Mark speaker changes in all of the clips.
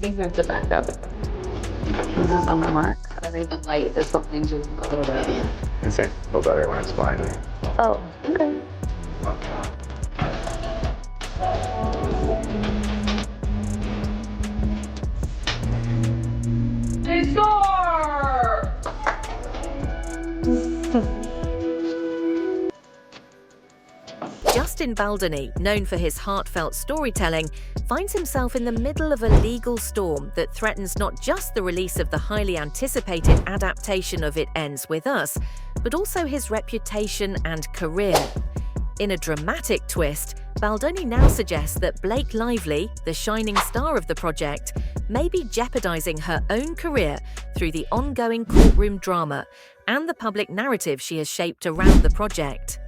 Speaker 1: think we have to back up. This is on the mark. I think the light is something just a little bit.
Speaker 2: It's a little better when it's blind.
Speaker 1: Oh, okay. They score!
Speaker 3: Justin Baldoni, known for his heartfelt storytelling, finds himself in the middle of a legal storm that threatens not just the release of the highly anticipated adaptation of It Ends With Us, but also his reputation and career. In a dramatic twist, Baldoni now suggests that Blake Lively, the shining star of the project, may be jeopardizing her own career through the ongoing courtroom drama and the public narrative she has shaped around the project.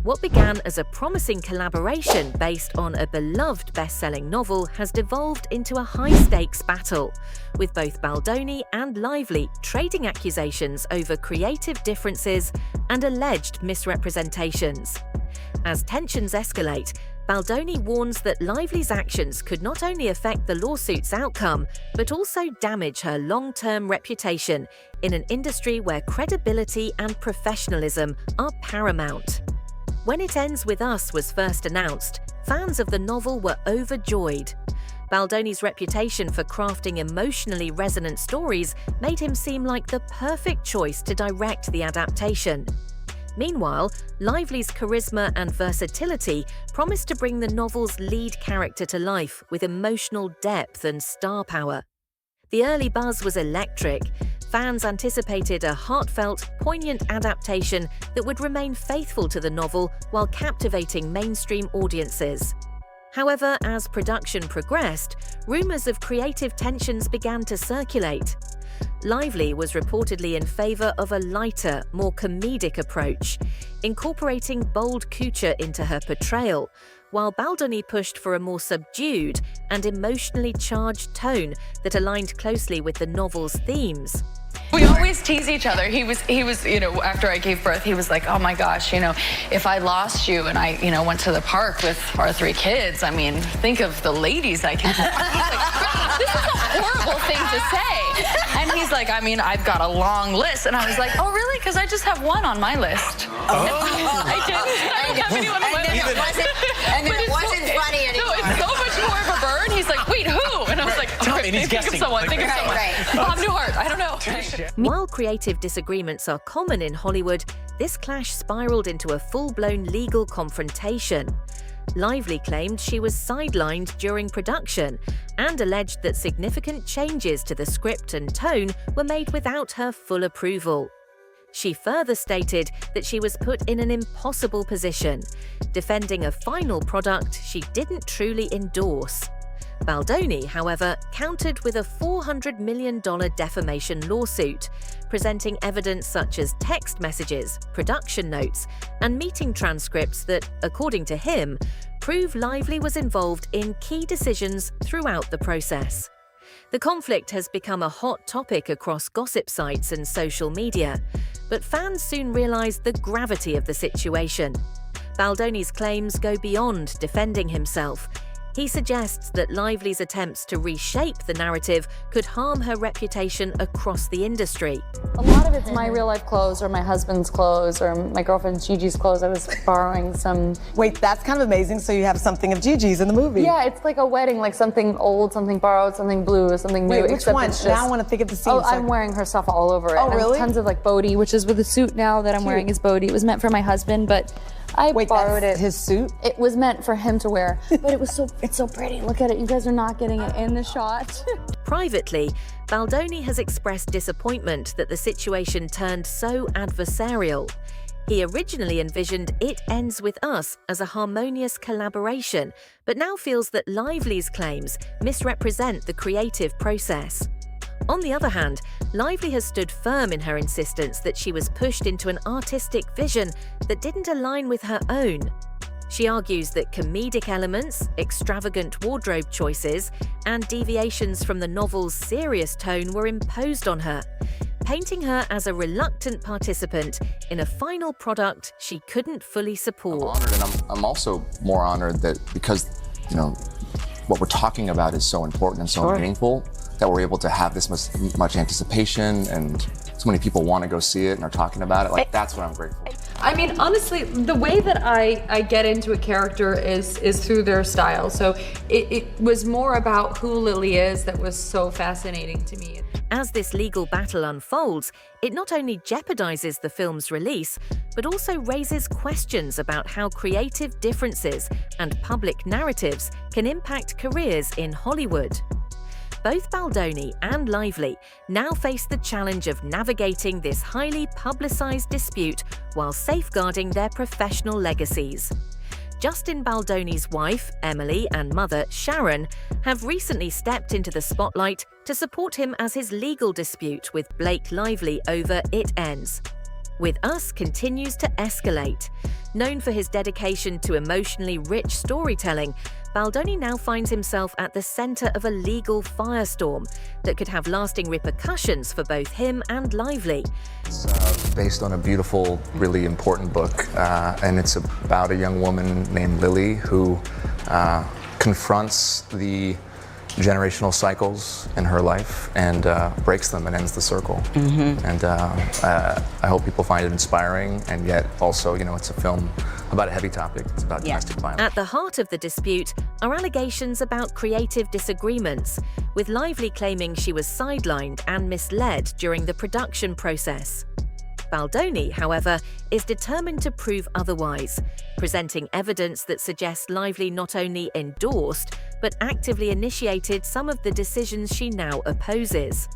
Speaker 3: What began as a promising collaboration based on a beloved best-selling novel has devolved into a high-stakes battle, with both Baldoni and Lively trading accusations over creative differences and alleged misrepresentations. As tensions escalate, Baldoni warns that Lively's actions could not only affect the lawsuit's outcome, but also damage her long-term reputation in an industry where credibility and professionalism are paramount. When It Ends With Us was first announced, fans of the novel were overjoyed. Baldoni's reputation for crafting emotionally resonant stories made him seem like the perfect choice to direct the adaptation. Meanwhile, Lively's charisma and versatility promised to bring the novel's lead character to life with emotional depth and star power. The early buzz was electric. Fans anticipated a heartfelt, poignant adaptation that would remain faithful to the novel while captivating mainstream audiences. However, as production progressed, rumors of creative tensions began to circulate. Lively was reportedly in favor of a lighter, more comedic approach, incorporating bold couture into her portrayal, while Baldoni pushed for a more subdued and emotionally charged tone that aligned closely with the novel's themes.
Speaker 4: We always tease each other. He was, after I gave birth, he was like, oh my gosh, if I lost you and I, went to the park with our 3 kids, I mean, think of the ladies I can. Like, this is a horrible thing to say. And he's like, I've got a long list. And I was like, oh really? Because I just have one on my list.
Speaker 5: Oh.
Speaker 4: I don't have anyone on my list.
Speaker 5: And it wasn't funny anymore.
Speaker 4: No, it's so much more of a burn. He's like, wait, who? And I was like, okay, think of someone, think of someone. Bob Newhart, I don't know.
Speaker 3: While creative disagreements are common in Hollywood, this clash spiraled into a full-blown legal confrontation. Lively claimed she was sidelined during production and alleged that significant changes to the script and tone were made without her full approval. She further stated that she was put in an impossible position, defending a final product she didn't truly endorse. Baldoni, however, countered with a $400 million defamation lawsuit, presenting evidence such as text messages, production notes, and meeting transcripts that, according to him, prove Lively was involved in key decisions throughout the process. The conflict has become a hot topic across gossip sites and social media, but fans soon realized the gravity of the situation. Baldoni's claims go beyond defending himself. He suggests that Lively's attempts to reshape the narrative could harm her reputation across the industry.
Speaker 6: A lot of it's my real-life clothes or my husband's clothes or my girlfriend Gigi's clothes. I was borrowing some...
Speaker 7: Wait, that's kind of amazing. So you have something of Gigi's in the movie.
Speaker 6: Yeah, it's like a wedding, like something old, something borrowed, something blue, something new.
Speaker 7: Wait, which one? Now I want to think of the scene.
Speaker 6: Oh, I'm wearing her stuff all over it.
Speaker 7: Oh, really?
Speaker 6: And tons of like Bodhi, which is with the suit now that I'm wearing is Bodhi. It was meant for my husband, but I borrowed it.
Speaker 7: His suit?
Speaker 6: It was meant for him to wear, but it's so pretty. Look at it. You guys are not getting it in the shot.
Speaker 3: Privately, Baldoni has expressed disappointment that the situation turned so adversarial. He originally envisioned It Ends With Us as a harmonious collaboration, but now feels that Lively's claims misrepresent the creative process. On the other hand, Lively has stood firm in her insistence that she was pushed into an artistic vision that didn't align with her own. She argues that comedic elements, extravagant wardrobe choices, and deviations from the novel's serious tone were imposed on her, painting her as a reluctant participant in a final product she couldn't fully support.
Speaker 8: I'm honored, and I'm also more honored that because, what we're talking about is so important and so meaningful,
Speaker 2: that we're able to have this much anticipation and so many people want to go see it and are talking about it. Like, that's what I'm grateful for.
Speaker 8: I mean, honestly, the way that I get into a character is through their style. So it was more about who Lily is that was so fascinating to me.
Speaker 3: As this legal battle unfolds, it not only jeopardizes the film's release, but also raises questions about how creative differences and public narratives can impact careers in Hollywood. Both Baldoni and Lively now face the challenge of navigating this highly publicized dispute while safeguarding their professional legacies. Justin Baldoni's wife, Emily, and mother, Sharon, have recently stepped into the spotlight to support him as his legal dispute with Blake Lively over It Ends. With Us continues to escalate. Known for his dedication to emotionally rich storytelling, Baldoni now finds himself at the center of a legal firestorm that could have lasting repercussions for both him and Lively.
Speaker 2: It's based on a beautiful, really important book, and it's about a young woman named Lily who confronts the generational cycles in her life and breaks them and ends the circle. And I hope people find it inspiring, and yet also, you know, it's a film about a heavy topic. It's about domestic violence.
Speaker 3: At the heart of the dispute are allegations about creative disagreements, with Lively claiming she was sidelined and misled during the production process. Baldoni, however, is determined to prove otherwise, presenting evidence that suggests Lively not only endorsed, but actively initiated some of the decisions she now opposes.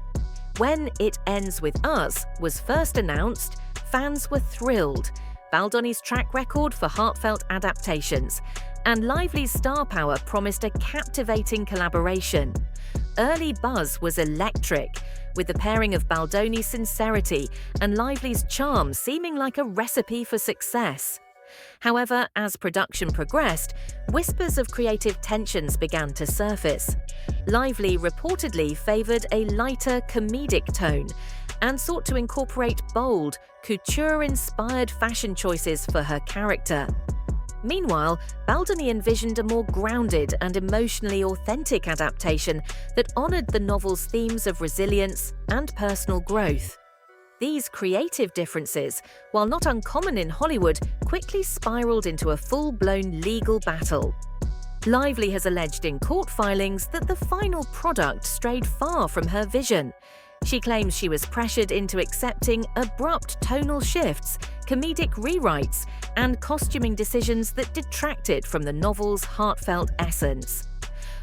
Speaker 3: When It Ends With Us was first announced, fans were thrilled. Baldoni's track record for heartfelt adaptations, and Lively's star power promised a captivating collaboration. Early buzz was electric, with the pairing of Baldoni's sincerity and Lively's charm seeming like a recipe for success. However, as production progressed, whispers of creative tensions began to surface. Lively reportedly favored a lighter, comedic tone and sought to incorporate bold, couture-inspired fashion choices for her character. Meanwhile, Baldoni envisioned a more grounded and emotionally authentic adaptation that honored the novel's themes of resilience and personal growth. These creative differences, while not uncommon in Hollywood, quickly spiraled into a full-blown legal battle. Lively has alleged in court filings that the final product strayed far from her vision. She claims she was pressured into accepting abrupt tonal shifts, comedic rewrites, and costuming decisions that detracted from the novel's heartfelt essence.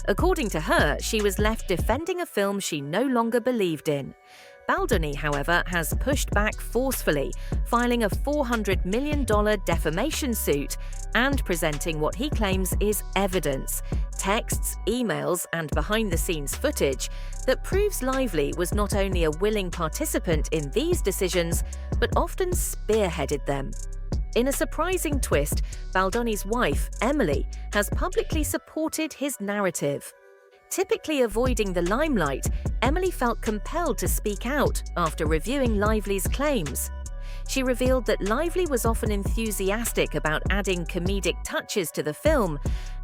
Speaker 3: According to her, she was left defending a film she no longer believed in. Baldoni, however, has pushed back forcefully, filing a $400 million defamation suit and presenting what he claims is evidence, texts, emails, and behind-the-scenes footage that proves Lively was not only a willing participant in these decisions, but often spearheaded them. In a surprising twist, Baldoni's wife, Emily, has publicly supported his narrative. Typically avoiding the limelight, Emily felt compelled to speak out after reviewing Lively's claims. She revealed that Lively was often enthusiastic about adding comedic touches to the film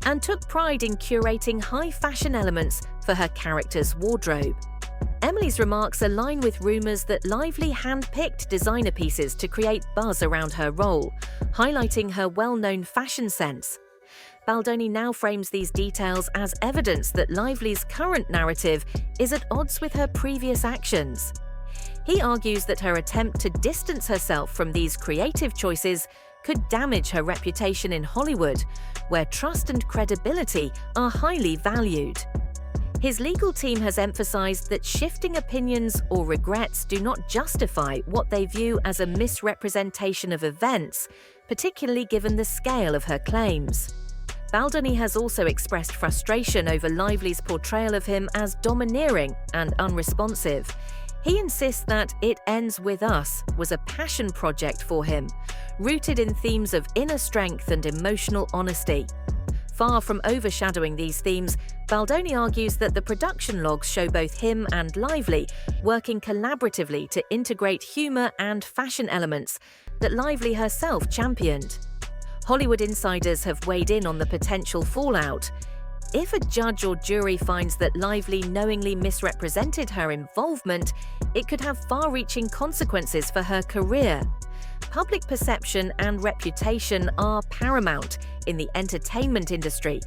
Speaker 3: and took pride in curating high-fashion elements for her character's wardrobe. Emily's remarks align with rumors that Lively hand-picked designer pieces to create buzz around her role, highlighting her well-known fashion sense. Baldoni now frames these details as evidence that Lively's current narrative is at odds with her previous actions. He argues that her attempt to distance herself from these creative choices could damage her reputation in Hollywood, where trust and credibility are highly valued. His legal team has emphasized that shifting opinions or regrets do not justify what they view as a misrepresentation of events, particularly given the scale of her claims. Baldoni has also expressed frustration over Lively's portrayal of him as domineering and unresponsive. He insists that It Ends With Us was a passion project for him, rooted in themes of inner strength and emotional honesty. Far from overshadowing these themes, Baldoni argues that the production logs show both him and Lively working collaboratively to integrate humor and fashion elements that Lively herself championed. Hollywood insiders have weighed in on the potential fallout. If a judge or jury finds that Lively knowingly misrepresented her involvement, it could have far-reaching consequences for her career. Public perception and reputation are paramount in the entertainment industry,